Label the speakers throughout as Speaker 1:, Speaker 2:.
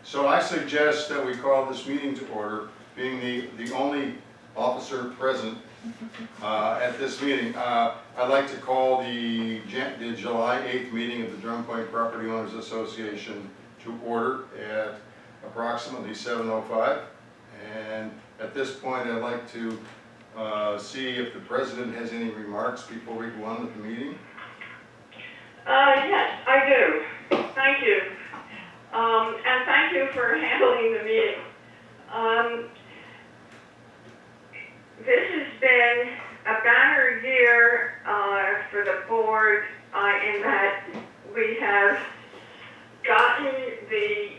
Speaker 1: So I suggest that we call this meeting to order, being the only officer present at this meeting. I'd like to call the July 8th meeting of the Drum Point Property Owners Association to order at approximately 7:05. And at this point, I'd like to see if the president has any remarks before we go on with the meeting.
Speaker 2: Yes, I do. Thank you. And thank you for handling the meeting. This has been a banner year for the board in that we have gotten the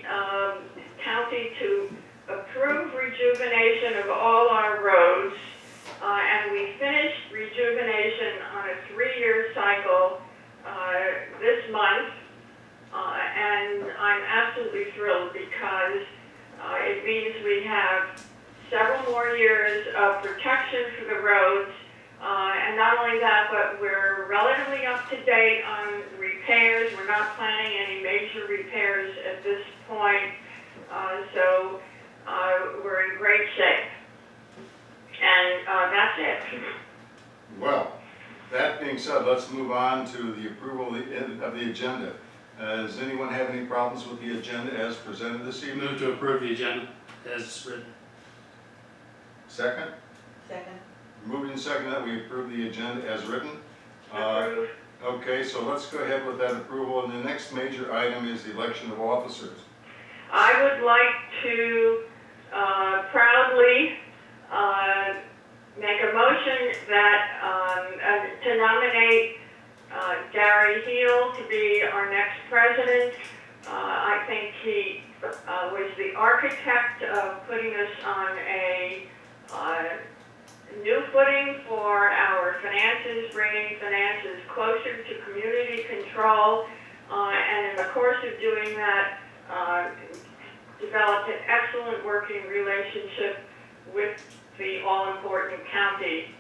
Speaker 2: county to approve rejuvenation of all our roads, and we finished rejuvenation on a 3-year cycle this month, and I'm absolutely thrilled because it means we have several more years of protection for the roads, and not only that, but we're relatively up to date on repairs. We're not planning any major repairs at this point, so we're in great shape. And that's it.
Speaker 1: Well, that being said, let's move on to the approval of the agenda. Does anyone have any problems with the agenda as presented this evening?
Speaker 3: Move to approve the agenda as written.
Speaker 1: Second?
Speaker 4: Second.
Speaker 1: Moved and second that we approve the agenda as written.
Speaker 2: Approved.
Speaker 1: Okay, so let's go ahead with that approval. And the next major item is the election of officers.
Speaker 2: I would like to proudly make a motion that to nominate Gary Heel to be our next president. I think he was the architect of putting us on a new footing for our finances, bringing finances closer to community control, and in the course of doing that, developed an excellent working relationship with the all-important county.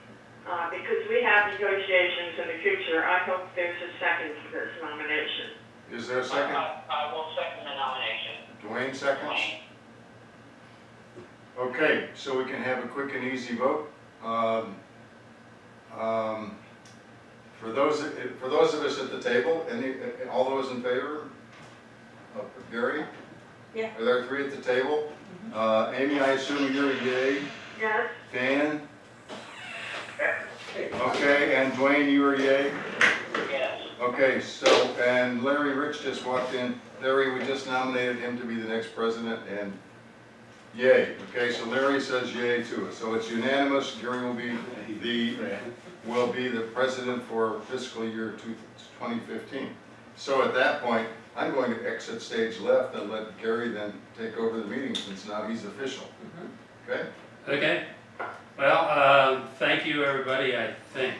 Speaker 2: Because we have negotiations in the future, I hope there's a second to this nomination.
Speaker 1: Is there a second?
Speaker 5: I will second the nomination.
Speaker 1: Dwayne seconds? Okay, so we can have a quick and easy vote. For those of us at the table, all those in favor of Gary?
Speaker 4: Yeah.
Speaker 1: Are there 3 at the table? Amy, I assume you're a yay.
Speaker 2: Yes?
Speaker 1: Dan? Okay, and Dwayne, you are yay?
Speaker 5: Yes.
Speaker 1: Okay, so, and Larry Rich just walked in. Larry, we just nominated him to be the next president, and yay. Okay, so Larry says yay too. So it's unanimous. Gary will be the president for fiscal year 2015. So at that point, I'm going to exit stage left and let Gary then take over the meeting since now he's official. Okay?
Speaker 3: Okay. Well, thank you, everybody, I think.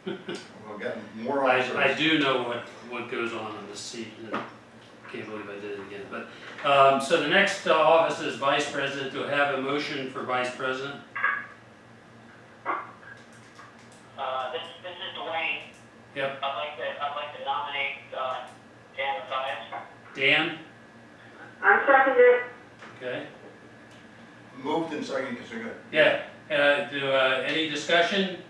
Speaker 1: We'll get more
Speaker 3: I
Speaker 1: officers.
Speaker 3: do know what goes on the seat. I can't believe I did it again. But so the next office is vice president. Do I have a motion for vice president?
Speaker 5: This is Dwayne.
Speaker 3: Yep.
Speaker 5: I'd like to nominate Dan Mathias.
Speaker 3: Dan?
Speaker 2: I second it.
Speaker 3: Okay.
Speaker 1: Moved and seconded.
Speaker 3: Yeah. Any discussion?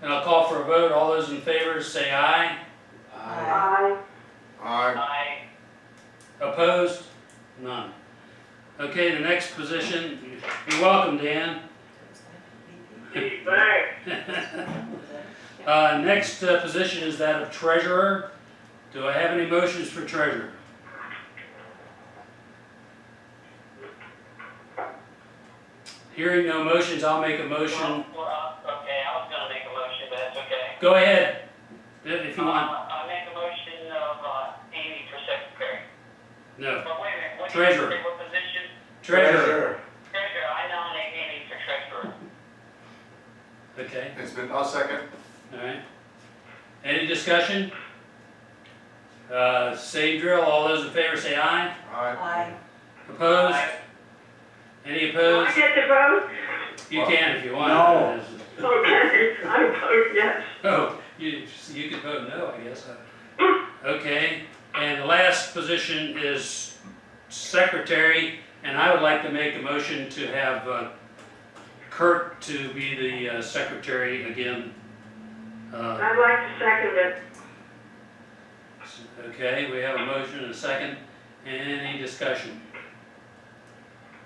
Speaker 3: And I'll call for a vote. All those in favor say aye.
Speaker 2: Aye.
Speaker 1: Aye.
Speaker 5: Aye.
Speaker 3: Opposed? None. Okay, the next position. You're welcome, Dan. Next position is that of treasurer. Do I have any motions for treasurer? Hearing no motions, I'll make a motion.
Speaker 5: Okay, I was going to make a motion, but that's okay.
Speaker 3: Go ahead, if you want.
Speaker 5: I make a motion of Amy for secretary.
Speaker 3: No.
Speaker 5: But wait a minute, what
Speaker 3: Treasurer.
Speaker 5: did you say, what position?
Speaker 3: Treasurer.
Speaker 5: Treasurer, I nominate Amy for treasurer.
Speaker 3: Okay,
Speaker 1: It's been, I'll second.
Speaker 3: all right. Any discussion? Same drill. All those in favor say aye.
Speaker 1: Aye.
Speaker 4: Aye.
Speaker 3: Opposed?
Speaker 5: Aye.
Speaker 3: Any
Speaker 2: Do I
Speaker 3: opposed?
Speaker 2: get to vote?
Speaker 3: You can if you want.
Speaker 1: No.
Speaker 2: Okay, I vote yes.
Speaker 3: Oh, you could vote no, I guess. Okay, and the last position is secretary, and I would like to make a motion to have Kurt to be the secretary again.
Speaker 2: I'd like to second it.
Speaker 3: Okay, we have a motion and a second. Any discussion?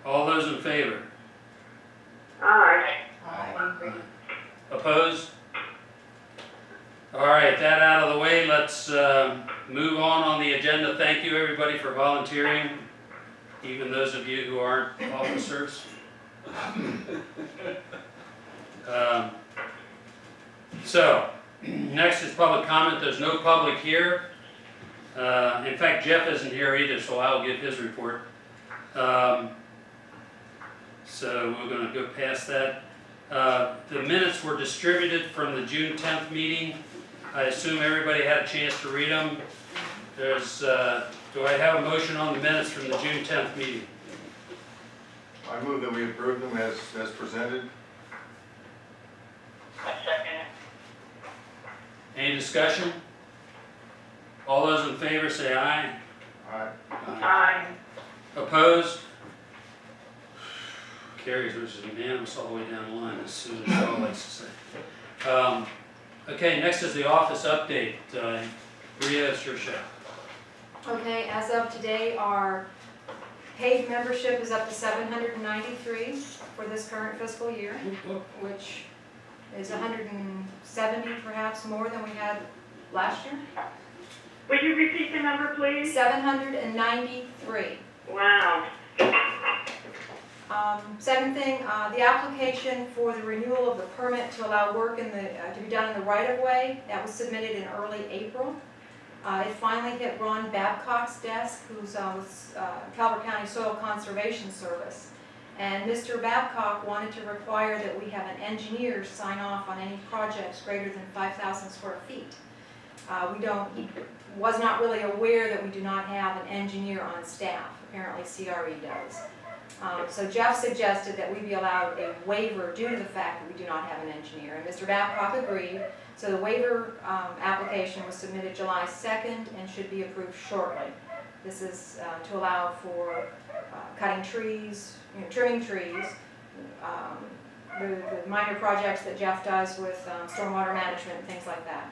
Speaker 3: All those in favor?
Speaker 2: Aye.
Speaker 4: I agree.
Speaker 3: Opposed? All right, that out of the way, let's move on the agenda. Thank you, everybody, for volunteering, even those of you who aren't officers. So, next is public comment. There's no public here. In fact, Jeff isn't here either, so I'll give his report. So we're going to go past that. The minutes were distributed from the June 10th meeting. I assume everybody had a chance to read them. Do I have a motion on the minutes from the June 10th meeting?
Speaker 1: I move that we approve them as presented.
Speaker 5: I second it.
Speaker 3: Any discussion? All those in favor say aye.
Speaker 1: Aye.
Speaker 2: Aye.
Speaker 3: Opposed? Carries, which is unanimous all the way down the line, as soon as Shaw likes to say. Okay, next is the office update. Rhea, it's your show.
Speaker 4: Okay, as of today, our paid membership is up to 793 for this current fiscal year, which is 170 perhaps more than we had last year.
Speaker 2: Would you repeat the number, please?
Speaker 4: 793.
Speaker 2: Wow.
Speaker 4: Second thing, the application for the renewal of the permit to allow work in the, to be done in the right-of-way, that was submitted in early April. It finally hit Ron Babcock's desk, who's with Calvert County Soil Conservation Service. And Mr. Babcock wanted to require that we have an engineer sign off on any projects greater than 5,000 square feet. He was not really aware that we do not have an engineer on staff. Apparently CRE does. So Jeff suggested that we be allowed a waiver due to the fact that we do not have an engineer, and Mr. Babcock agreed. So the waiver application was submitted July 2nd and should be approved shortly. This is to allow for cutting trees, trimming trees, the minor projects that Jeff does with stormwater management and things like that.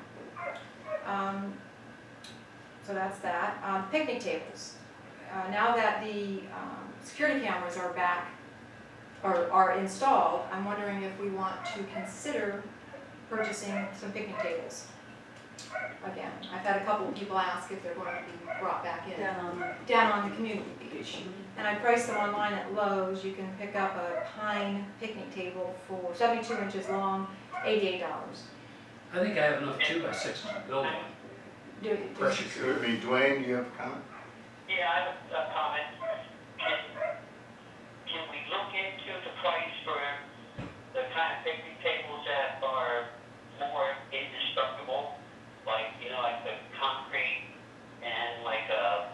Speaker 4: So that's that. Picnic tables. Now that the security cameras are back, or are installed, I'm wondering if we want to consider purchasing some picnic tables. Again, I've had a couple of people ask if they're going to be brought back in. Down on the community beach. And I priced them online at Lowe's. You can pick up a pine picnic table for 72 inches long, $88.
Speaker 3: I think I have enough 2x6 to build one. Precious.
Speaker 1: Dwayne, do you have a comment?
Speaker 5: Yeah, I have a comment. Can we look into the price for the kind of picnic tables that are more indestructible? Like, like the concrete and like that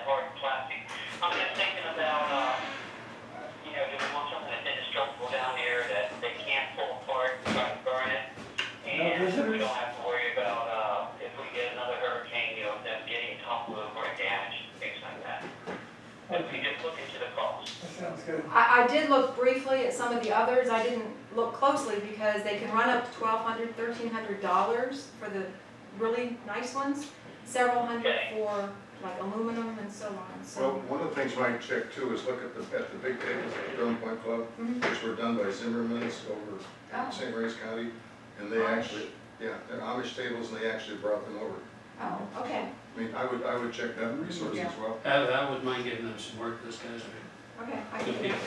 Speaker 5: hard plastic. I'm just thinking about, do we want something that's indestructible down here that they can't pull apart and try to burn it? And we don't have to worry about, if we get another hurricane, them getting toppled over and damaged, things like that. If we just look into the cost.
Speaker 6: That sounds good.
Speaker 4: I did look briefly at some of the others. I didn't look closely because they can run up to $1,200, $1,300 for the really nice ones. Several hundred for like aluminum and so on.
Speaker 1: Well,
Speaker 4: So
Speaker 1: one of the things you might check too is look at the big tables at the Drum Point Club, which were done by Zimmerman's over in St. Mary's County. And they actually, they're Amish tables, and they actually brought them over.
Speaker 4: oh, okay,
Speaker 1: I mean, I would check that resource as well.
Speaker 3: I wouldn't mind giving them some work. Those guys are
Speaker 4: okay. I
Speaker 3: good
Speaker 4: can
Speaker 3: people.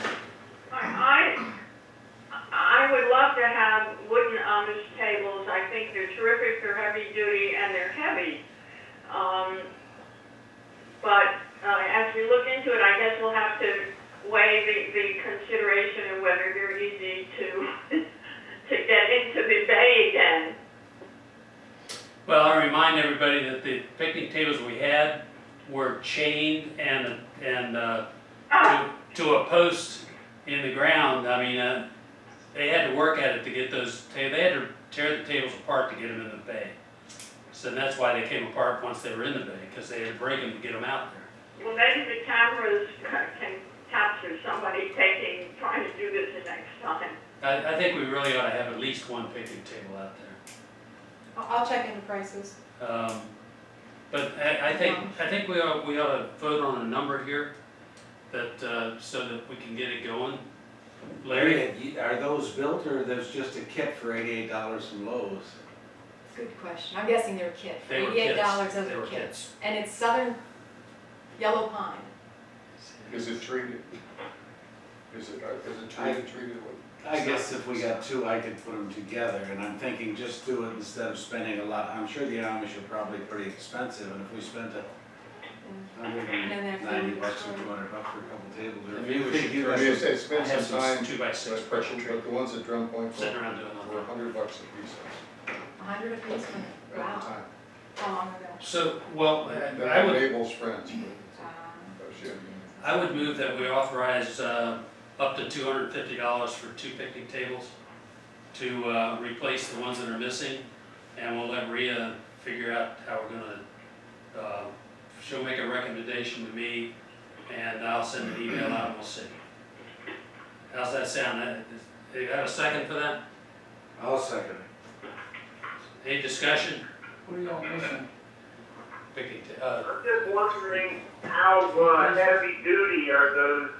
Speaker 2: I would love to have wooden Amish tables. I think they're terrific, they're heavy duty, and they're heavy. But as we look into it, I guess we'll have to weigh the consideration of whether they're easy to get into the bay again.
Speaker 3: Well, I remind everybody that the picnic tables we had were chained and to a post in the ground. I mean, they had to work at it to get those tables. They had to tear the tables apart to get them in the bay. So that's why they came apart once they were in the bay, because they had to break them to get them out there.
Speaker 2: Well, maybe the cameras can capture somebody trying to do this the next time.
Speaker 3: I think we really ought to have at least one picnic table out there.
Speaker 4: I'll check into prices.
Speaker 3: But I think we ought to vote on a number here that, so that we can get it going. Larry?
Speaker 6: Are those built or there's just a kit for $88 from Lowe's?
Speaker 4: Good question. I'm guessing they're kit.
Speaker 3: They were
Speaker 4: $88,
Speaker 3: kits.
Speaker 4: those
Speaker 3: They
Speaker 4: are
Speaker 3: were
Speaker 4: kits.
Speaker 3: kits.
Speaker 4: And it's southern yellow pine.
Speaker 1: Is it treated? Is it treated with?
Speaker 6: I guess if we got two, I could put them together, and I'm thinking just do it instead of spending a lot. I'm sure the Amish are probably pretty expensive, and if we spent $190 bucks or $200 for a couple tables, or if
Speaker 3: Maybe
Speaker 6: you
Speaker 3: we
Speaker 6: think
Speaker 3: should
Speaker 6: you
Speaker 1: I
Speaker 6: guys
Speaker 1: mean,
Speaker 6: should-
Speaker 1: it's been
Speaker 3: I have
Speaker 1: some time,
Speaker 3: 2x6
Speaker 1: but
Speaker 3: pressure treated.
Speaker 1: the ones at Drum Point
Speaker 3: Sitting around doing
Speaker 1: were
Speaker 3: nothing.
Speaker 1: $100 a piece
Speaker 4: 100 apiece?
Speaker 1: at the
Speaker 4: Wow.
Speaker 1: time.
Speaker 4: How long ago?
Speaker 3: So, well,
Speaker 1: They're
Speaker 3: I would,
Speaker 1: Mabel's friends.
Speaker 3: I would move that we authorize up to $250 for 2 picnic tables to replace the ones that are missing, and we'll let Rhea figure out how we're gonna, she'll make a recommendation to me, and I'll send an email out and we'll see. How's that sound? Do you have a second for that?
Speaker 6: I'll second it.
Speaker 3: Any discussion?
Speaker 7: What are y'all missing?
Speaker 3: Picnic,
Speaker 8: I'm just wondering how heavy duty are those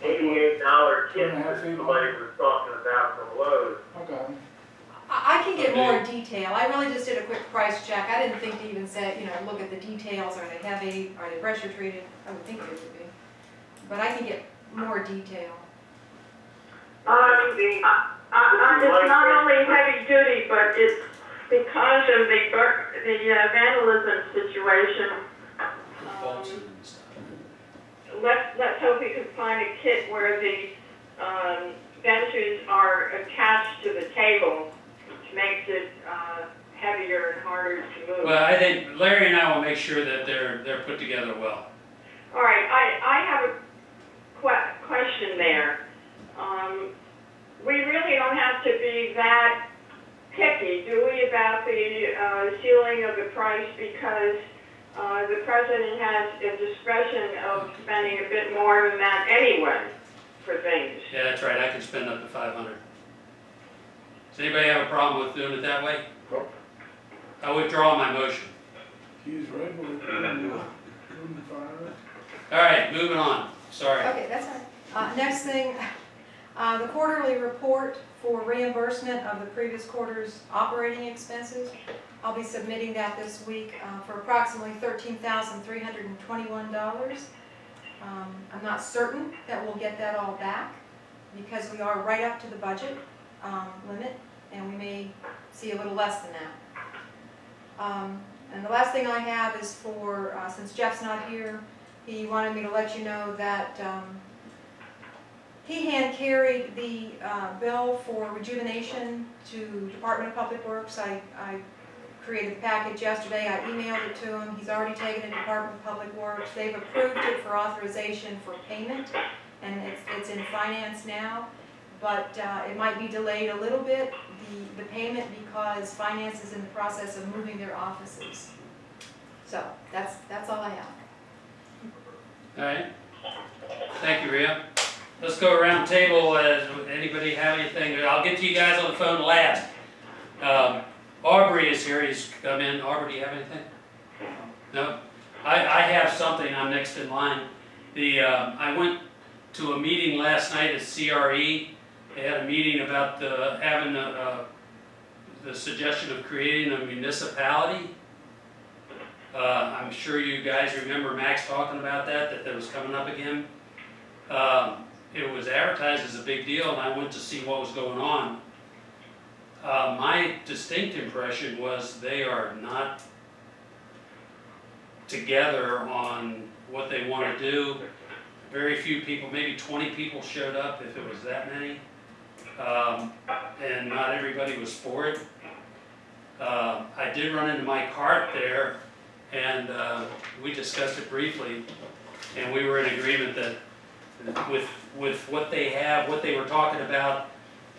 Speaker 8: $88 kits that somebody was talking about from Lowe's?
Speaker 7: Okay.
Speaker 4: I can get more detail. I really just did a quick price check. I didn't think to even say, look at the details. Are they heavy? Are they pressure treated? I would think it would be. But I can get more detail.
Speaker 2: It's not only heavy duty, but it's because of the vandalism situation.
Speaker 3: bolts and stuff.
Speaker 2: Let's hope we can find a kit where the benches are attached to the table, which makes it heavier and harder to move.
Speaker 3: Well, I think Larry and I will make sure that they're put together well.
Speaker 2: All right, I have a question there. We really don't have to be that picky, do we, about the ceiling of the price, because the president has a discretion of spending a bit more than that anyway for things.
Speaker 3: Yeah, that's right, I can spend up to 500. Does anybody have a problem with doing it that way?
Speaker 1: Nope.
Speaker 3: I withdraw my motion.
Speaker 7: He's right, but we're
Speaker 3: All right, moving on, sorry.
Speaker 4: Okay, that's all right. Next thing, the quarterly report for reimbursement of the previous quarter's operating expenses. I'll be submitting that this week for approximately $13,321. I'm not certain that we'll get that all back because we are right up to the budget limit, and we may see a little less than that. And the last thing I have is for, since Jeff's not here, he wanted me to let you know that he hand carried the bill for rejuvenation to Department of Public Works. I created the package yesterday. I emailed it to him. He's already taken it to Department of Public Works. They've approved it for authorization for payment, and it's in finance now. But it might be delayed a little bit, the payment, because finance is in the process of moving their offices. So that's all I have.
Speaker 3: All right, thank you, Rhea. Let's go around the table. Anybody have anything? I'll get to you guys on the phone last. Aubrey is here, he's come in. Aubrey, do you have anything? No? I have something, I'm next in line. I went to a meeting last night at CRE. They had a meeting about having the suggestion of creating a municipality. I'm sure you guys remember Max talking about that was coming up again. It was advertised as a big deal, and I went to see what was going on. My distinct impression was they are not together on what they want to do. Very few people, maybe 20 people showed up, if it was that many, and not everybody was for it. I did run into Mike Hart there, and we discussed it briefly, and we were in agreement that with what they have, what they were talking about,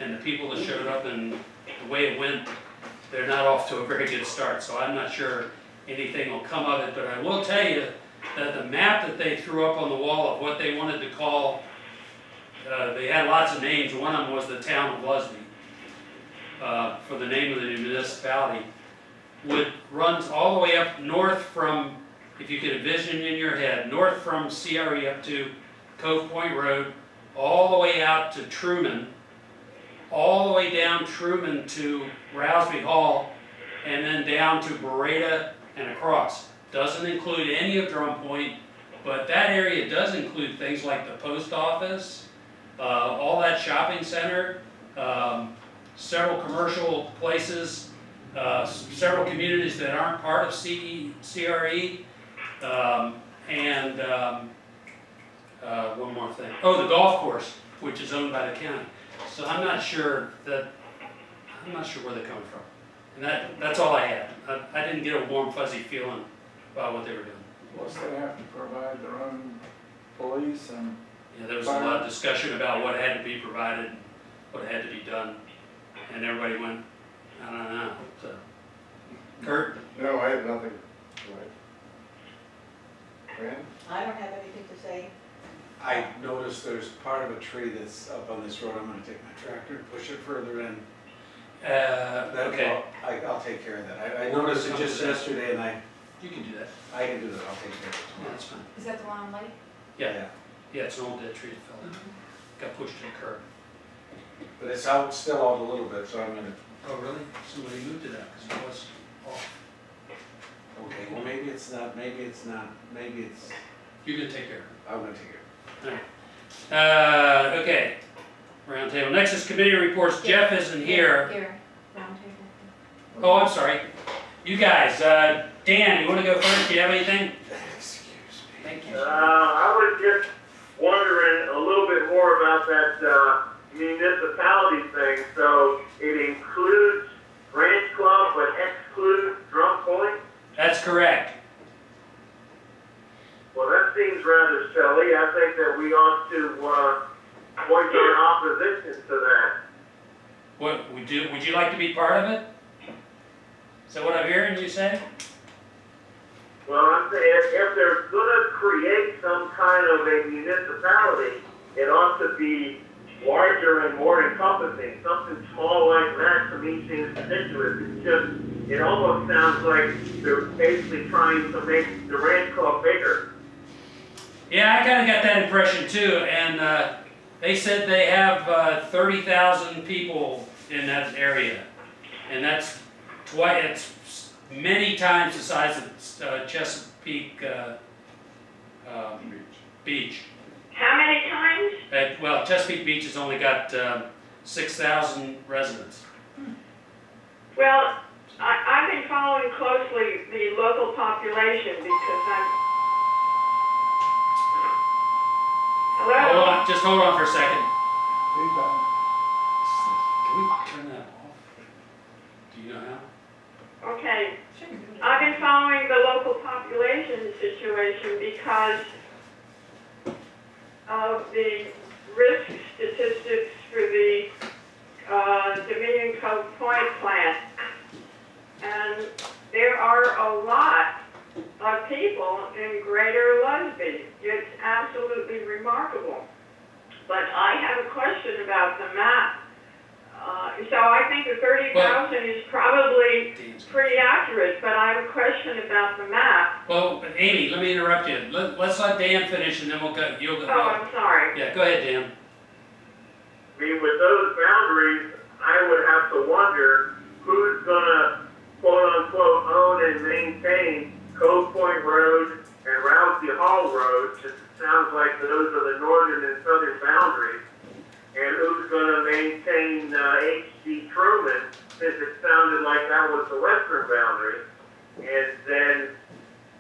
Speaker 3: and the people that showed up and the way it went, they're not off to a very good start. So I'm not sure anything will come of it, but I will tell you that the map that they threw up on the wall of what they wanted to call, they had lots of names. One of them was the town of Lusby, for the name of the municipality, runs all the way up north from, if you could envision in your head, north from CRE up to Cove Point Road, all the way out to Truman, all the way down Truman to Rousby Hall, and then down to Beretta and across. Doesn't include any of Drum Point, but that area does include things like the post office, all that shopping center, several commercial places, several communities that aren't part of CRE, and one more thing. Oh, the golf course, which is owned by the county. So I'm not sure where they're coming from. And that's all I had. I didn't get a warm, fuzzy feeling about what they were doing.
Speaker 7: Plus they have to provide their own police and.
Speaker 3: Yeah, there was a lot of discussion about what had to be provided, what had to be done, and everybody went, I don't know. So, Kurt?
Speaker 1: No, I have nothing. Fran?
Speaker 9: I don't have anything to say.
Speaker 6: I noticed there's part of a tree that's up on this road. I'm gonna take my tractor and push it further in.
Speaker 3: Okay.
Speaker 6: I'll take care of that. I noticed it just yesterday and
Speaker 3: You can do that.
Speaker 6: I can do that. I'll take care of it
Speaker 3: Yeah,
Speaker 6: tomorrow.
Speaker 3: that's fine.
Speaker 4: Is that the Long Lake?
Speaker 3: Yeah, it's an old dead tree that fell down. Got pushed to the curb.
Speaker 6: But it's out, still out a little bit, so I'm gonna,
Speaker 3: Oh, really? Somebody moved it out because it was off.
Speaker 6: okay, well, maybe it's not, maybe it's,
Speaker 3: You can take care of it.
Speaker 6: I'm gonna take care of it.
Speaker 3: Okay, round table. Next is committee reports. Jeff isn't here.
Speaker 4: Here, round table.
Speaker 3: Oh, I'm sorry. You guys, Dan, you want to go first? Do you have anything?
Speaker 6: Excuse me.
Speaker 3: Thank you.
Speaker 8: I was just wondering a little bit more about that municipality thing. So it includes Ranch Club but excludes Drum Point?
Speaker 3: That's correct.
Speaker 8: Well, that seems rather silly. I think that we ought to voice our opposition to that.
Speaker 3: What would you like to be part of it? Is that what I'm hearing you say?
Speaker 8: Well, I'm saying if they're going to create some kind of a municipality, it ought to be larger and more encompassing. Something small like that to me seems ridiculous. It almost sounds like they're basically trying to make the Ranch Club bigger.
Speaker 3: Yeah, I kind of got that impression too. And they said they have 30,000 people in that area, and that's it's many times the size of Chesapeake Beach.
Speaker 2: How many times?
Speaker 3: Well, Chesapeake Beach has only got 6,000 residents.
Speaker 2: Well, I've been following closely the local population because Hello?
Speaker 3: Just hold on for a second.
Speaker 7: Feedback.
Speaker 3: Can we turn that off? Do you know how?
Speaker 2: Okay. I've been following the local population situation because of the risk statistics for the Dominion Cove Point plant. And there are a lot of people in Greater Lusby. It's absolutely remarkable. But I have a question about the map. So I think the 30,000 is probably pretty accurate, but I have a question about the map.
Speaker 3: Well, Amy, let me interrupt you. Let's let Dan finish, and then you'll go.
Speaker 2: Oh, I'm sorry.
Speaker 3: Yeah, go ahead, Dan.
Speaker 8: I mean, with those boundaries, I would have to wonder who's going to, quote-unquote, own and maintain Cove Point Road and Rousey Hall Road, since it sounds like those are the northern and southern boundaries, and who's going to maintain H.C. Truman, since it sounded like that was the western boundary, and then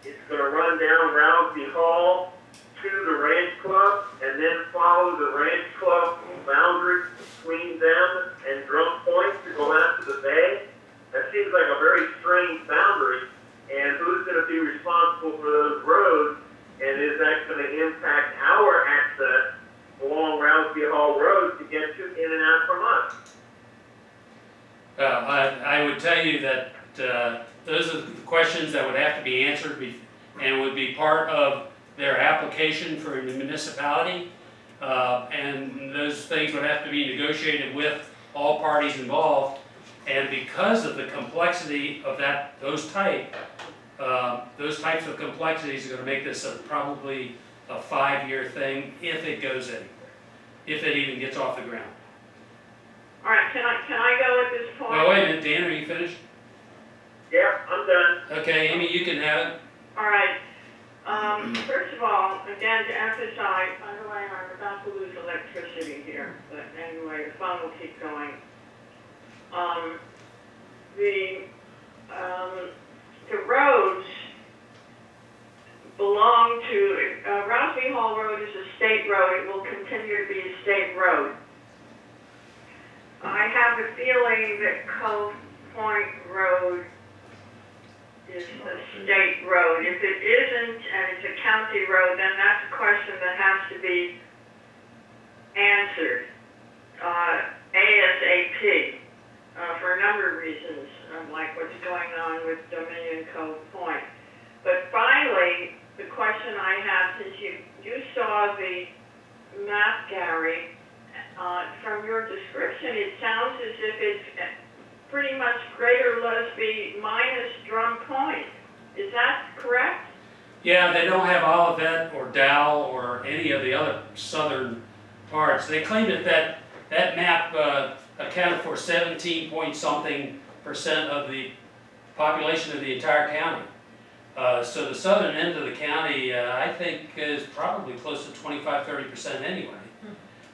Speaker 8: it's going to run down Rousey Hall to the Ranch Club, and then follow the Ranch Club boundary between them and Drum Point to go out to the bay. That seems like a very strange boundary, and who's going to be responsible for those roads, and is that going to impact our access along Rousey Hall Road to get in and out from us?
Speaker 3: I would tell you that those are the questions that would have to be answered and would be part of their application for the municipality. And those things would have to be negotiated with all parties involved. And because of the complexity of those types of complexities are going to make this probably a 5-year thing if it goes anywhere, if it even gets off the ground.
Speaker 2: All right, can I go at this point?
Speaker 3: Well, wait a minute, Dan, are you finished?
Speaker 8: Yep, I'm done.
Speaker 3: Okay, Amy, you can have it.
Speaker 2: All right. First of all, again, to emphasize, by the way, I'm about to lose electricity here, but anyway, the phone will keep going. The roads belong to, Rousby Hall Road is a state road. It will continue to be a state road. I have a feeling that Cove Point Road is a state road. If it isn't, and it's a county road, then that's a question that has to be answered ASAP for a number of reasons, like what's going on with Dominion Cove Point. But finally, the question I have, since you saw the map, Gary, from your description, it sounds as if it's pretty much Greater Lusby minus Drum Point. Is that correct?
Speaker 3: Yeah, they don't have Olivet or Dow or any of the other southern parts. They claim that map accounted for 17-point-something% of the population of the entire county. So the southern end of the county, I think, is probably close to 25–30% anyway.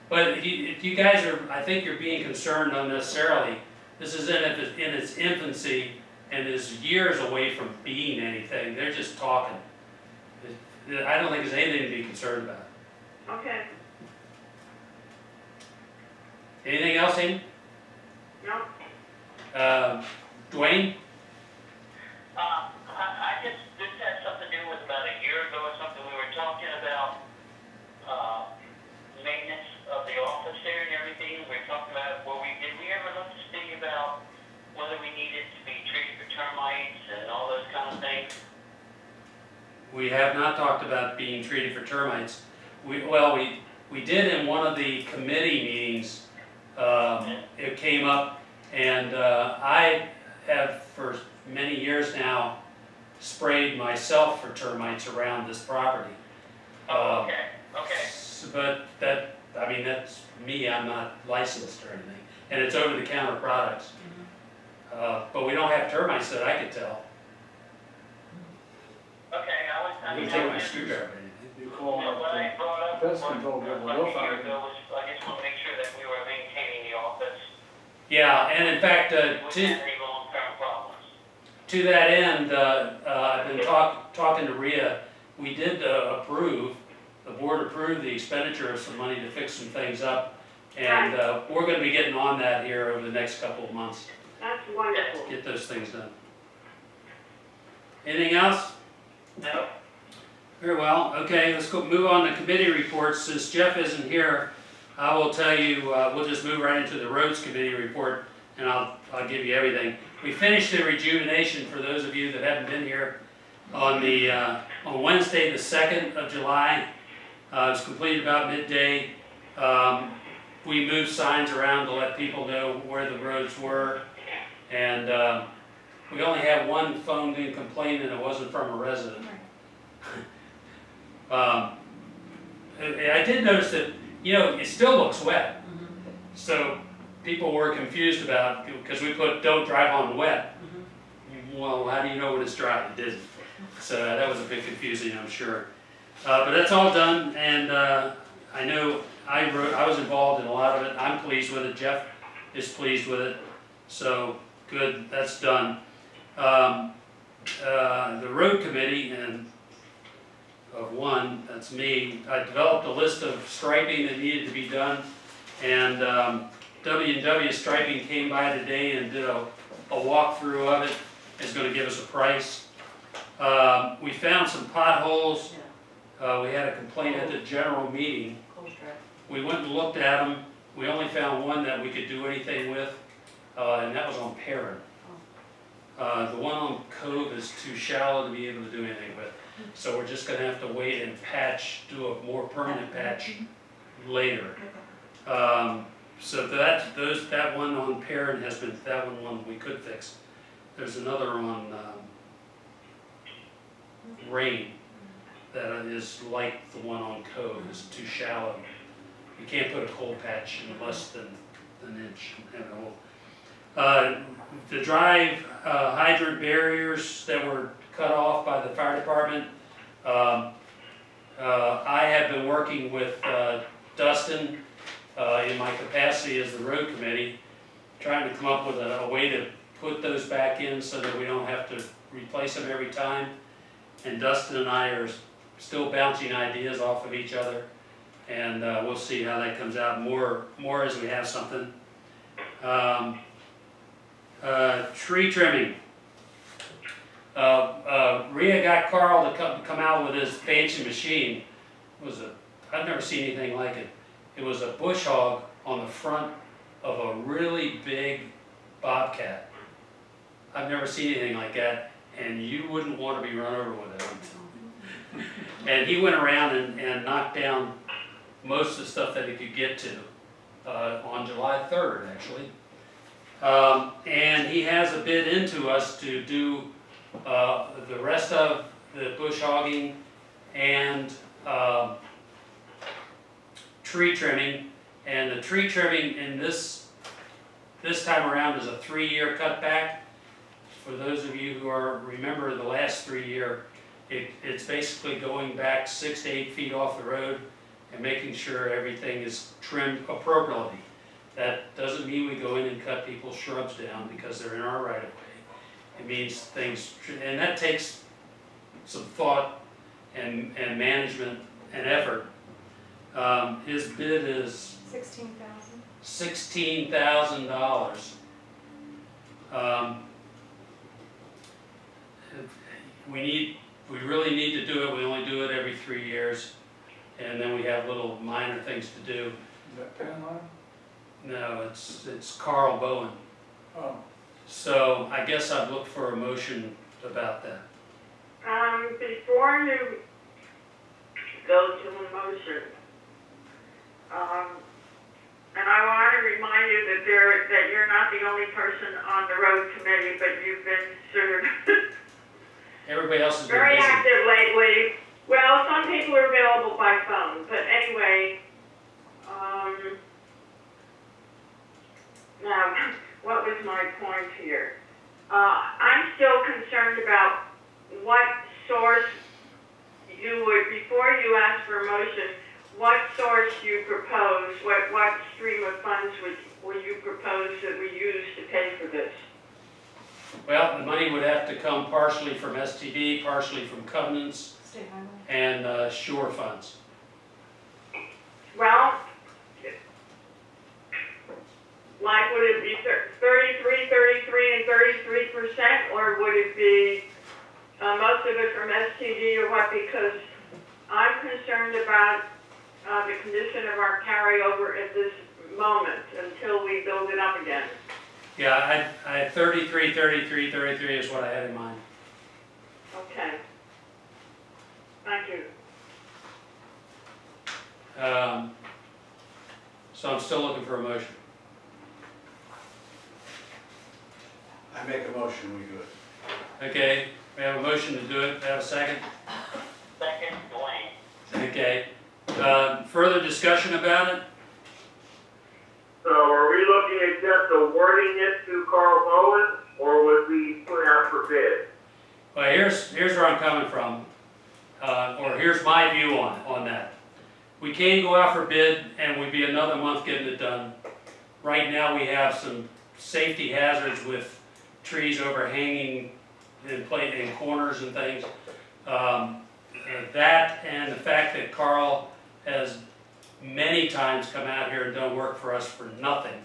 Speaker 3: But if you guys are, I think you're being concerned unnecessarily. This is in its infancy and is years away from being anything. They're just talking. I don't think there's anything to be concerned about.
Speaker 2: Okay.
Speaker 3: Anything else, Amy?
Speaker 2: No.
Speaker 3: Dwayne?
Speaker 5: This had something to do with about a year ago or something. We were talking about maintenance of the office there and everything. We were talking about, did we ever look to see about whether we needed to be treated for termites and all those kind of things?
Speaker 3: We have not talked about being treated for termites. We did in one of the committee meetings. It came up, and I have for many years now sprayed myself for termites around this property.
Speaker 5: Oh, okay.
Speaker 3: But that's me. I'm not licensed or anything, and it's over-the-counter products. But we don't have termites that I could tell.
Speaker 5: Okay,
Speaker 3: I can take my screwdriver.
Speaker 7: You call
Speaker 5: what I
Speaker 7: up
Speaker 5: brought up
Speaker 7: pest control people,
Speaker 5: like
Speaker 7: they'll
Speaker 5: a year
Speaker 7: find
Speaker 5: ago was, I just want to make sure that we were maintaining the office.
Speaker 3: Yeah, and in fact,
Speaker 5: We didn't have any long-term problems.
Speaker 3: to that end, I've been talking to Rhea. We did the board approved the expenditure of some money to fix some things up, and we're going to be getting on that here over the next couple of months.
Speaker 2: That's wonderful.
Speaker 3: Get those things done. Anything else?
Speaker 5: No.
Speaker 3: Very well. Okay, let's move on to committee reports. Since Jeff isn't here, I will tell you, we'll just move right into the roads committee report, and I'll give you everything. We finished the rejuvenation, for those of you that haven't been here, on Wednesday the 2nd of July. It was completed about midday. We moved signs around to let people know where the roads were, and we only had one phoned-in complaint, and it wasn't from a resident. I did notice that, it still looks wet. So people were confused about, because we put "don't drive on wet." Well, how do you know when it's dry? It didn't. So that was a bit confusing, I'm sure. But that's all done, and I know I was involved in a lot of it. I'm pleased with it. Jeff is pleased with it. So good, that's done. The road committee, and of one, that's me, I developed a list of striping that needed to be done, and W&W Striping came by today and did a walkthrough of it. It's going to give us a price. We found some potholes. We had a complaint at the general meeting. We went and looked at them. We only found one that we could do anything with, and that was on Perrin. The one on Cove is too shallow to be able to do anything with. So we're just gonna have to wait and do a more permanent patch later. So that one on Perrin has been, that one we could fix. There's another on Rain that is like the one on Cove, it's too shallow. You can't put a cold patch in less than an inch at all. The drive hydrant barriers that were cut off by the fire department, I have been working with Dustin in my capacity as the road committee, trying to come up with a way to put those back in so that we don't have to replace them every time. And Dustin and I are still bouncing ideas off of each other, and we'll see how that comes out more as we have something. Tree trimming. Rhea got Carl to come out with his fancy machine. I've never seen anything like it. It was a bush hog on the front of a really big bobcat. I've never seen anything like that, and you wouldn't want to be run over with it. And he went around and knocked down most of the stuff that he could get to on July 3rd, actually. And he has a bid into us to do the rest of the bush hogging and tree trimming. And the tree trimming in this time around is a 3-year cutback. For those of you who remember the last 3 year, it's basically going back 6 to 8 feet off the road and making sure everything is trimmed appropriately. That doesn't mean we go in and cut people's shrubs down because they're in our right of way. It means things, and that takes some thought and management and effort. His bid is $16,000. We really need to do it. We only do it every 3 years, and then we have little minor things to do.
Speaker 7: Is that Penn line?
Speaker 3: No, it's Carl Bowen.
Speaker 7: Oh.
Speaker 3: So I guess I'd look for a motion about that.
Speaker 2: Before you go to a motion, and I want to remind you that you're not the only person on the road committee, but you've been sort of
Speaker 3: Everybody else has been
Speaker 2: very
Speaker 3: busy.
Speaker 2: active lately. Well, some people are available by phone, but anyway, now, what was my point here? I'm still concerned about what source you would, before you ask for a motion, what source you propose, what stream of funds would you propose that we use to pay for this?
Speaker 3: Well, the money would have to come partially from STD, partially from covenants,
Speaker 4: State highway.
Speaker 3: and shore funds.
Speaker 2: Well, like, would it be 33, 33, and 33%, or would it be most of it from STD, or what? Because I'm concerned about the condition of our carryover at this moment until we build it up again.
Speaker 3: Yeah, I had 33, 33, 33 is what I had in mind.
Speaker 2: Okay. Thank you.
Speaker 3: So I'm still looking for a motion.
Speaker 6: I make a motion, we do it.
Speaker 3: Okay, we have a motion to do it. Have a second?
Speaker 5: Second, Dwayne.
Speaker 3: Okay. Further discussion about it?
Speaker 8: So are we looking at just awarding it to Carl Bowen, or would we put out for bid?
Speaker 3: Well, here's where I'm coming from, or here's my view on that. We can go out for bid, and we'd be another month getting it done. Right now, we have some safety hazards with trees overhanging in corners and things. That and the fact that Carl has many times come out here and done work for us for nothing,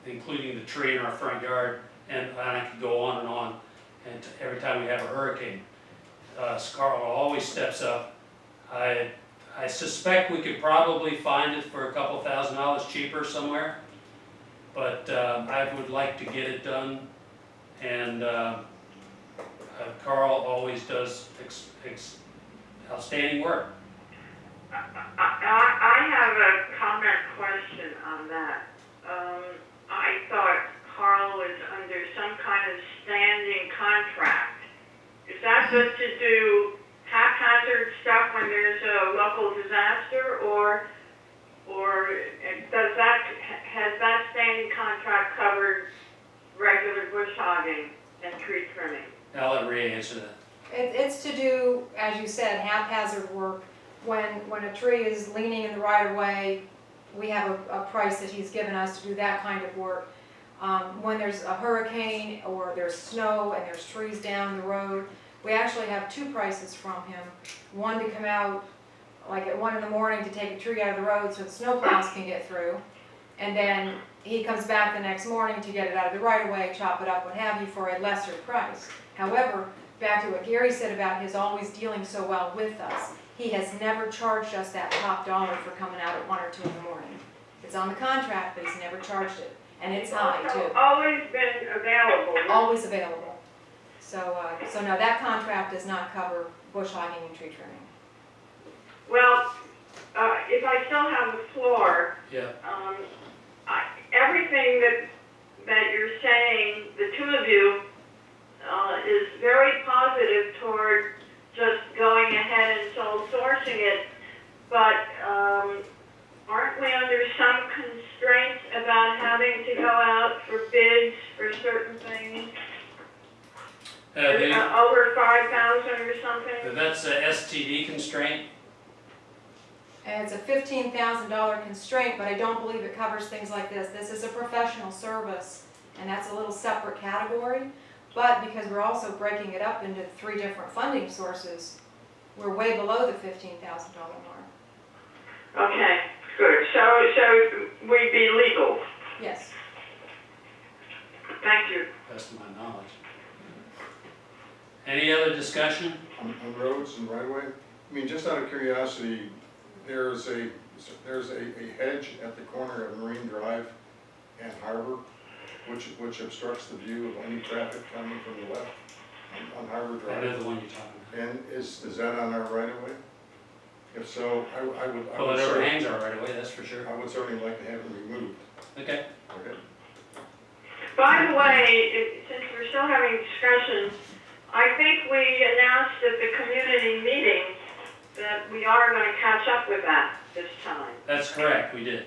Speaker 3: including the tree in our front yard, and I could go on, and every time we have a hurricane, Carl always steps up. I suspect we could probably find it for a couple $1,000s cheaper somewhere, but I would like to get it done, and Carl always does outstanding work.
Speaker 2: I have a comment question on that. I thought Carl was under some kind of standing contract. Is that just to do haphazard stuff when there's a local disaster, or has that standing contract covered regular bush hogging and tree trimming?
Speaker 3: I'll let Ray answer that.
Speaker 4: It's to do, as you said, haphazard work. When a tree is leaning in the right of way, we have a price that he's given us to do that kind of work. When there's a hurricane or there's snow and there's trees down the road, we actually have two prices from him. One to come out like at 1 in the morning to take a tree out of the road so the snowplows can get through. And then he comes back the next morning to get it out of the right of way, chop it up, what have you, for a lesser price. However, back to what Gary said about his always dealing so well with us, he has never charged us that top dollar for coming out at 1 or 2 in the morning. It's on the contract, but he's never charged it. And it's high too.
Speaker 2: Always been available.
Speaker 4: Always available. So no, that contract does not cover bush hogging and tree trimming.
Speaker 2: Well, if I still have the floor,
Speaker 3: Yeah.
Speaker 2: everything that you're saying, the two of you, is very positive toward just going ahead and sole sourcing it, but aren't we under some constraints about having to go out for bids for certain things? Over 5,000 or something?
Speaker 3: That's a STD constraint.
Speaker 4: And it's a $15,000 constraint, but I don't believe it covers things like this. This is a professional service, and that's a little separate category. But because we're also breaking it up into 3 different funding sources, we're way below the $15,000 mark.
Speaker 2: Okay, good. So we'd be legal.
Speaker 4: Yes.
Speaker 2: Thank you.
Speaker 3: Best of my knowledge. Any other discussion?
Speaker 1: On roads and right of way? I mean, just out of curiosity, there's a hedge at the corner of Marine Drive and Harbor, which obstructs the view of any traffic coming from the left on Harbor
Speaker 3: I know
Speaker 1: Drive.
Speaker 3: the one you're talking about.
Speaker 1: And is that on our right of way? If so, I would
Speaker 3: Well, it
Speaker 1: certainly,
Speaker 3: overhangs our right away, that's for sure.
Speaker 1: I would certainly like to have it removed.
Speaker 3: Okay.
Speaker 1: Okay.
Speaker 2: By the way, since we're still having discussion, I think we announced at the community meeting that we are going to catch up with that this time.
Speaker 3: That's correct, we did.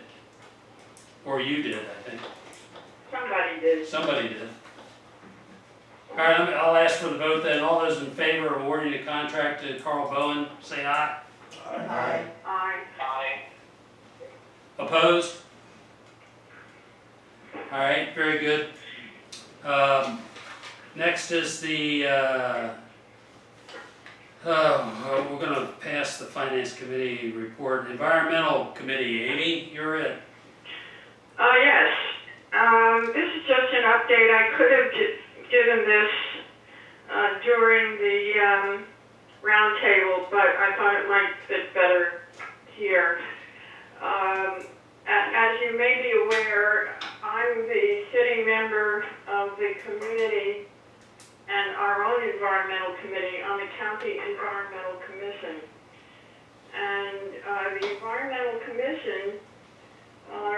Speaker 3: Or you did, I think.
Speaker 2: Somebody did.
Speaker 3: Somebody did. All right, I'll ask for the vote then. All those in favor of awarding the contract to Carl Bowen, say aye.
Speaker 1: Aye.
Speaker 2: Aye.
Speaker 5: Aye.
Speaker 3: Opposed? All right, very good. Next is the, we're going to pass the Finance Committee report. Environmental Committee, Amy, you're it.
Speaker 2: Yes. This is just an update. I could have given this during the roundtable, but I thought it might fit better here. As you may be aware, I'm the sitting member of the community and our own environmental committee on the County Environmental Commission. And the Environmental Commission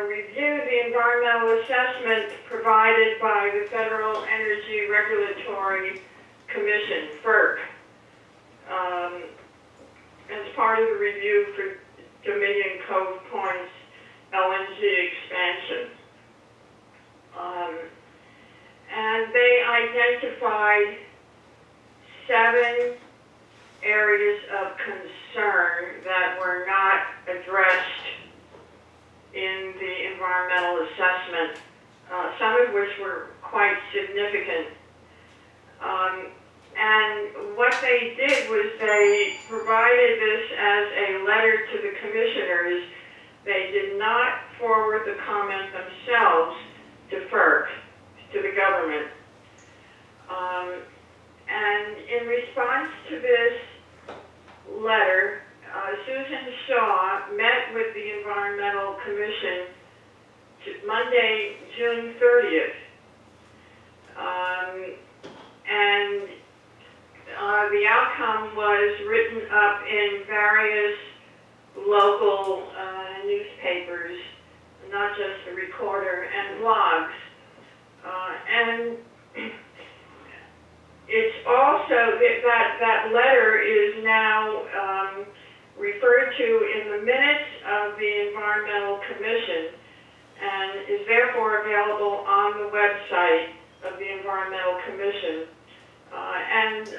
Speaker 2: reviewed the environmental assessment provided by the Federal Energy Regulatory Commission, FERC, as part of the review for Dominion Cove Point's LNG expansion. And they identified 7 areas of concern that were not addressed in the environmental assessment, some of which were quite significant. And what they did was they provided this as a letter to the commissioners. They did not forward the comment themselves to FERC, to the government. And in response to this letter, Susan Shaw met with the Environmental Commission Monday, June 30th. And the outcome was written up in various local newspapers, not just the Recorder, and blogs. And it's also that letter is now referred to in the minutes of the Environmental Commission and is therefore available on the website of the Environmental Commission. And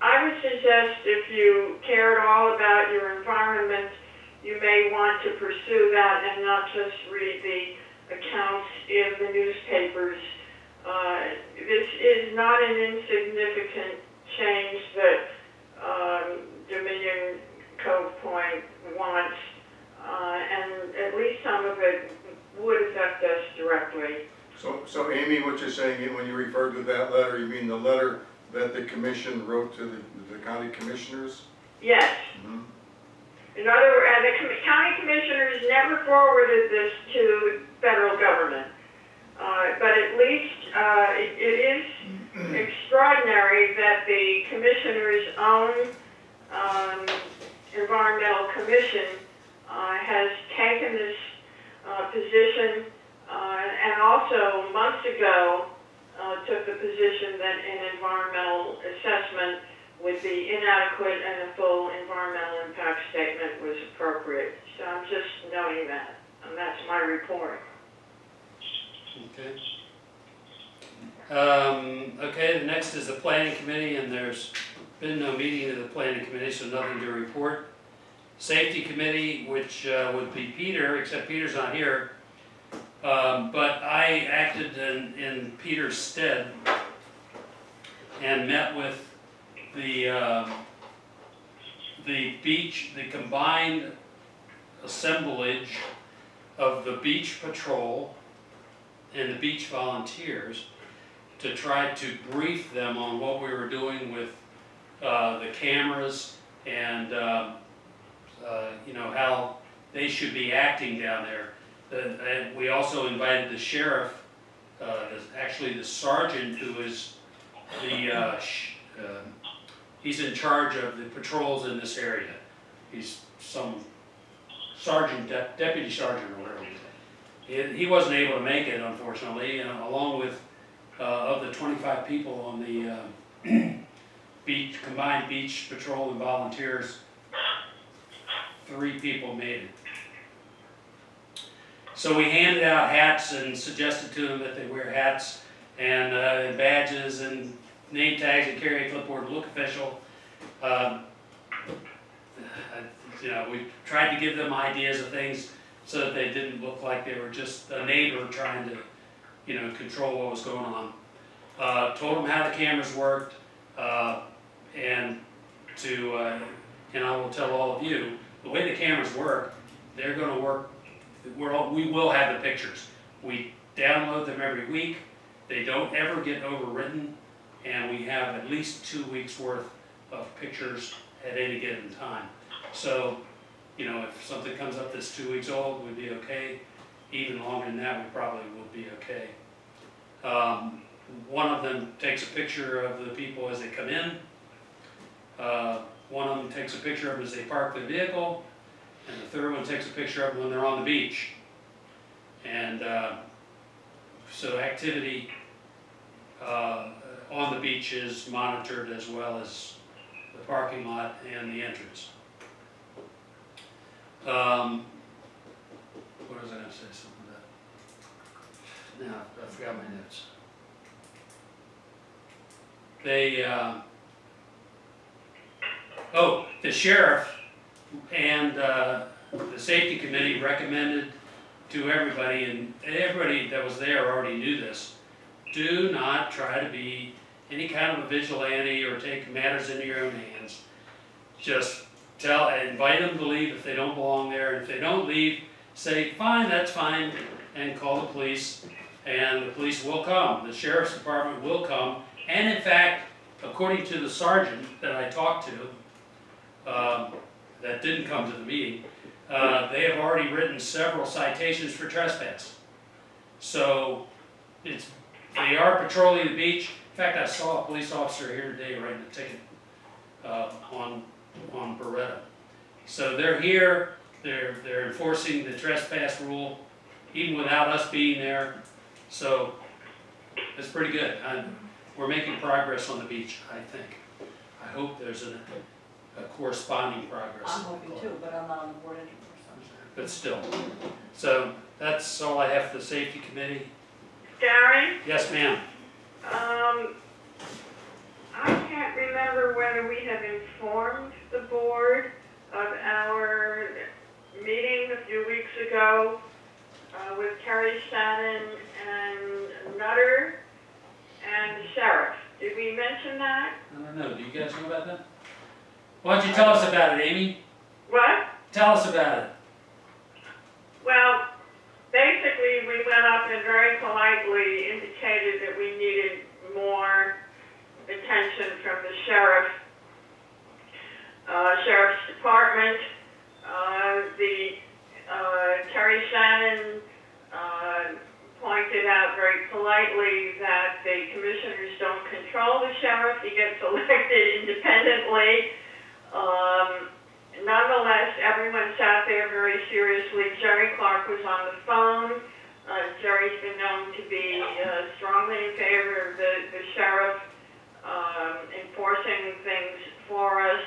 Speaker 2: I would suggest if you care at all about your environment, you may want to pursue that and not just read the accounts in the newspapers. This is not an insignificant change that Dominion Cove Point wants, and at least some of it would affect us directly.
Speaker 1: So Amy, what you're saying, when you refer to that letter, you mean the letter that the commission wrote to the county commissioners?
Speaker 2: Yes.
Speaker 1: Mm-hmm.
Speaker 2: In other words, the county commissioners never forwarded this to federal government. But at least it is extraordinary that the commissioner's own environmental commission has taken this position and also months ago took the position that an environmental assessment would be inadequate and a full environmental impact statement was appropriate. So I'm just noting that, and that's my report.
Speaker 3: Okay. Okay, the next is the planning committee, and there's been no meeting of the planning committee, so nothing to report. Safety committee, which would be Peter, except Peter's not here. But I acted in Peter's stead and met with the combined assemblage of the beach patrol and the beach volunteers to try to brief them on what we were doing with the cameras and you know, how they should be acting down there. And we also invited the sheriff, actually the sergeant, who is the he's in charge of the patrols in this area. He's some sergeant, deputy sergeant or whatever. He wasn't able to make it, unfortunately, along with of the 25 people on the combined beach patrol and volunteers, 3 people made it. So we handed out hats and suggested to them that they wear hats and badges and name tags and carry a clipboard, look official. You know, we tried to give them ideas of things so that they didn't look like they were just a neighbor trying to, you know, control what was going on. Told them how the cameras worked, and I will tell all of you, the way the cameras work, they're going to work. We will have the pictures. We download them every week. They don't ever get overwritten, and we have at least 2 weeks worth of pictures at any given time. So, you know, if something comes up that's 2 weeks old, we'd be okay. Even longer than that, we probably would be okay. One of them takes a picture of the people as they come in. One of them takes a picture of them as they park their vehicle. And the third one takes a picture of them when they're on the beach. And so activity on the beach is monitored as well as the parking lot and the entrance. What was I going to say? Something about? No, I forgot my notes. The sheriff and the safety committee recommended to everybody, and everybody that was there already knew this, do not try to be any kind of a vigilante or take matters into your own hands. Just invite them to leave if they don't belong there. And if they don't leave, say, fine, that's fine, and call the police, and the police will come. The sheriff's department will come, and in fact, according to the sergeant that I talked to, that didn't come to the meeting, they have already written several citations for trespass. So they are patrolling the beach. In fact, I saw a police officer here today writing a ticket on Beretta. So they're here, they're enforcing the trespass rule, even without us being there. So it's pretty good. We're making progress on the beach, I think. I hope there's a corresponding progress.
Speaker 9: I'm hoping too, but I'm not on the board anymore,
Speaker 3: But still. So that's all I have for the safety committee.
Speaker 2: Gary,
Speaker 3: Yes, ma'am.
Speaker 2: I can't remember whether we have informed the board of our meeting a few weeks ago with Terry Shannon and Nutter and the sheriff. Did we mention that?
Speaker 3: I don't know. Do you guys know about that? Why don't you tell us about it, Amy?
Speaker 2: What?
Speaker 3: Tell us about it.
Speaker 2: Well, basically, we went up and very politely indicated that we needed more attention from the sheriff's department. Terry Shannon pointed out very politely that the commissioners don't control the sheriff. He gets elected independently. Nonetheless, everyone sat there very seriously. Jerry Clark was on the phone. Jerry's been known to be strongly in favor of the sheriff enforcing things for us.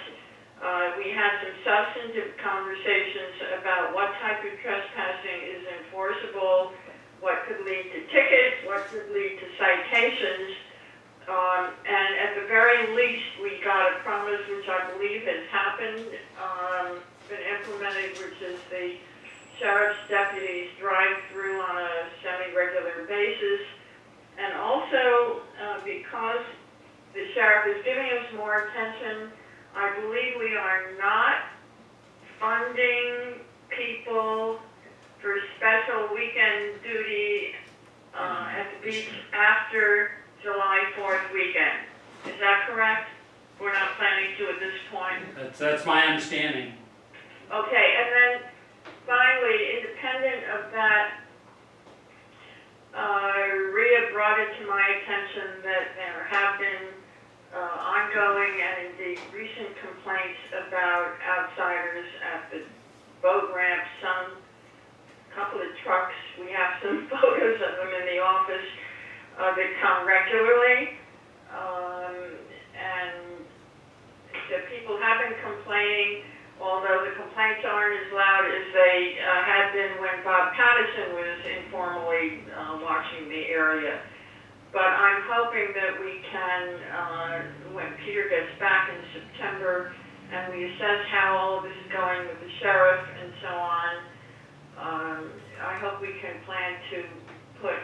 Speaker 2: We had some substantive conversations about what type of trespassing is enforceable, what could lead to tickets, what could lead to citations. And at the very least, we got a promise, which I believe has happened, been implemented, which is the sheriff's deputies drive through on a semi-regular basis. And also, because the sheriff is giving us more attention, I believe we are not funding people for special weekend duty at the beach after July 4th weekend. Is that correct? We're not planning to at this point?
Speaker 3: That's my understanding.
Speaker 2: Okay, and then finally, independent of that, Rhea brought it to my attention that there have been ongoing and indeed recent complaints about outsiders at the boat ramp. A couple of trucks, we have some photos of them in the office that come regularly. And the people have been complaining, although the complaints aren't as loud as they had been when Bob Patterson was informally watching the area. But I'm hoping that we can, when Peter gets back in September and we assess how all of this is going with the sheriff and so on, I hope we can plan to put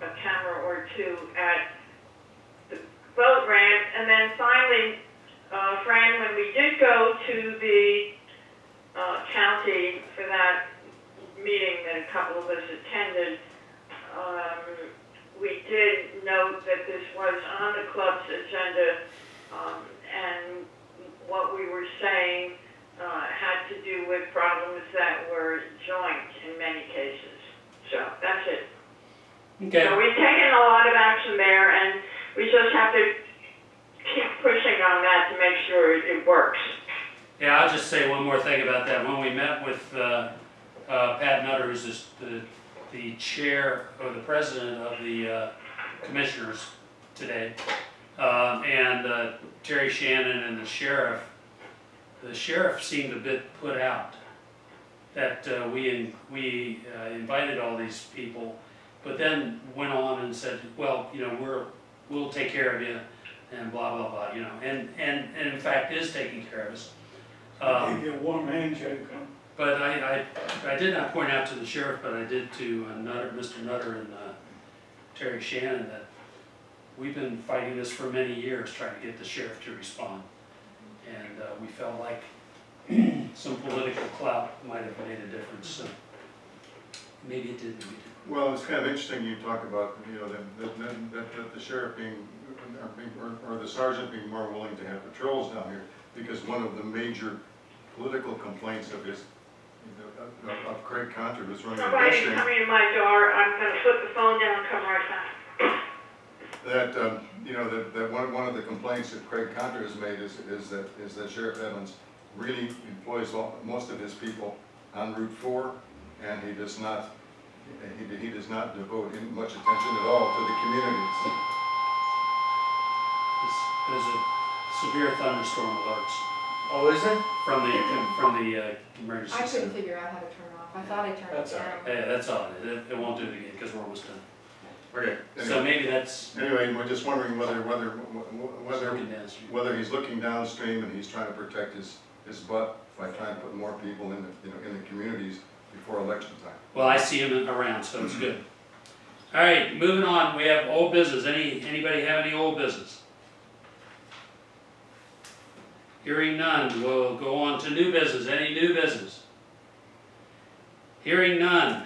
Speaker 2: a camera or two at the boat ramp. And then finally, Fran, when we did go to the county for that meeting that a couple of us attended, we did note that this was on the club's agenda, and what we were saying had to do with problems that were joint in many cases. So that's it.
Speaker 3: Okay.
Speaker 2: So we've taken a lot of action there, and we just have to keep pushing on that to make sure it works.
Speaker 3: Yeah, I'll just say one more thing about that. When we met with Pat Nutter, who's the chair or the president of the commissioners today, and Terry Shannon and the sheriff seemed a bit put out that we invited all these people, but then went on and said, well, you know, we'll take care of you, and blah blah blah, you know, and in fact is taking care of us.
Speaker 7: Give you a warm handshake, huh?
Speaker 3: But I did not point out to the sheriff, but I did to Mr. Nutter and Terry Shannon that we've been fighting this for many years, trying to get the sheriff to respond. And we felt like some political clout might have made a difference. So maybe it did, maybe it didn't.
Speaker 1: Well, it's kind of interesting you talk about, you know, that the sheriff being, or the sergeant being more willing to have patrols down here, because one of the major political complaints of his, of Craig Conter, who's running the
Speaker 2: Somebody's
Speaker 1: district,
Speaker 2: coming in my door. I'm going to put the phone down and come right back.
Speaker 1: that you know, that one of the complaints that Craig Contra has made is that Sheriff Evans really employs most of his people on Route 4, and he does not devote much attention at all to the communities.
Speaker 3: There's a severe thunderstorm alerts
Speaker 6: Oh, is it?
Speaker 3: from the emergency
Speaker 4: I couldn't
Speaker 3: center.
Speaker 4: figure out how to turn it off. I thought I turned it
Speaker 6: That's all
Speaker 4: down.
Speaker 3: Yeah, that's all it is. It won't do it again because we're almost done.
Speaker 1: Okay.
Speaker 3: So maybe that's
Speaker 1: Anyway, we're just wondering whether
Speaker 3: looking downstream.
Speaker 1: whether he's looking downstream and he's trying to protect his butt by trying to put more people in the communities before election time.
Speaker 3: Well, I see him around, so it's good. All right, moving on. We have old business. Anybody have any old business? Hearing none, we'll go on to new business. Any new business? Hearing none.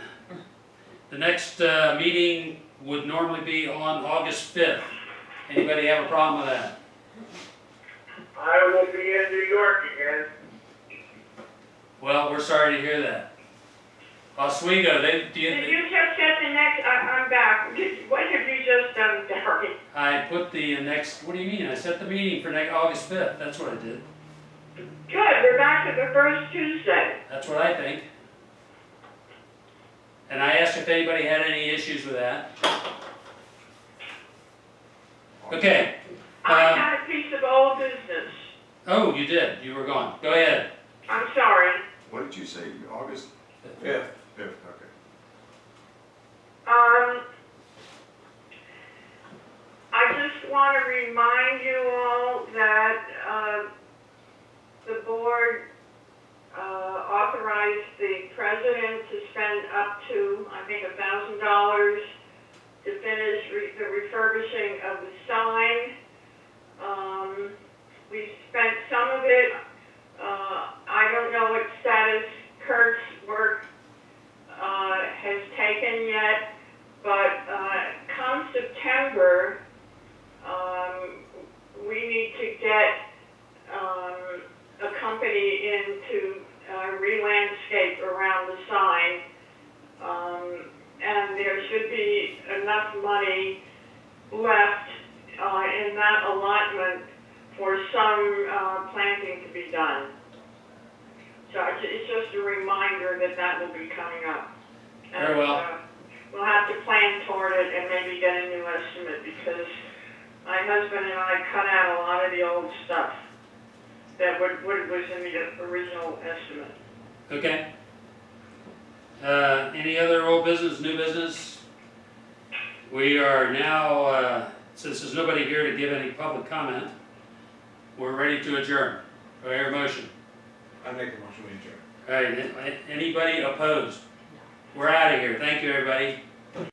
Speaker 3: The next meeting would normally be on August 5th. Anybody have a problem with that?
Speaker 8: I will be in New York again.
Speaker 3: Well, we're sorry to hear that. Oswego,
Speaker 2: Did you just set the next, I'm back. What have you just done, Darby?
Speaker 3: I put the next, what do you mean? I set the meeting for next August 5th. That's what I did.
Speaker 2: Good, we're back to the first Tuesday.
Speaker 3: That's what I think. And I asked if anybody had any issues with that. Okay.
Speaker 2: I had a piece of old business.
Speaker 3: Oh, you did. You were gone. Go ahead.
Speaker 2: I'm sorry.
Speaker 1: What did you say, August
Speaker 6: Yeah.
Speaker 1: 5th? Okay.
Speaker 2: I just want to remind you all that the board authorized the president to spend up to, I think, $1,000 to finish the refurbishing of the sign. We spent some of it. I don't know what status Kurt's work has taken yet, but come September, we need to get a company in to re-landscape around the sign, and there should be enough money left in that allotment for some planting to be done. So it's just a reminder that that will be coming up. And,
Speaker 3: Very well.
Speaker 2: We'll have to plan toward it and maybe get a new estimate, because my husband and I cut out a lot of the old stuff that was in the original estimate.
Speaker 3: Okay. Any other old business, new business? We are now, since there's nobody here to give any public comment, we're ready to adjourn. Do I hear a motion?
Speaker 6: I make a motion we adjourn.
Speaker 3: All right, anybody opposed? We're out of here. Thank you, everybody.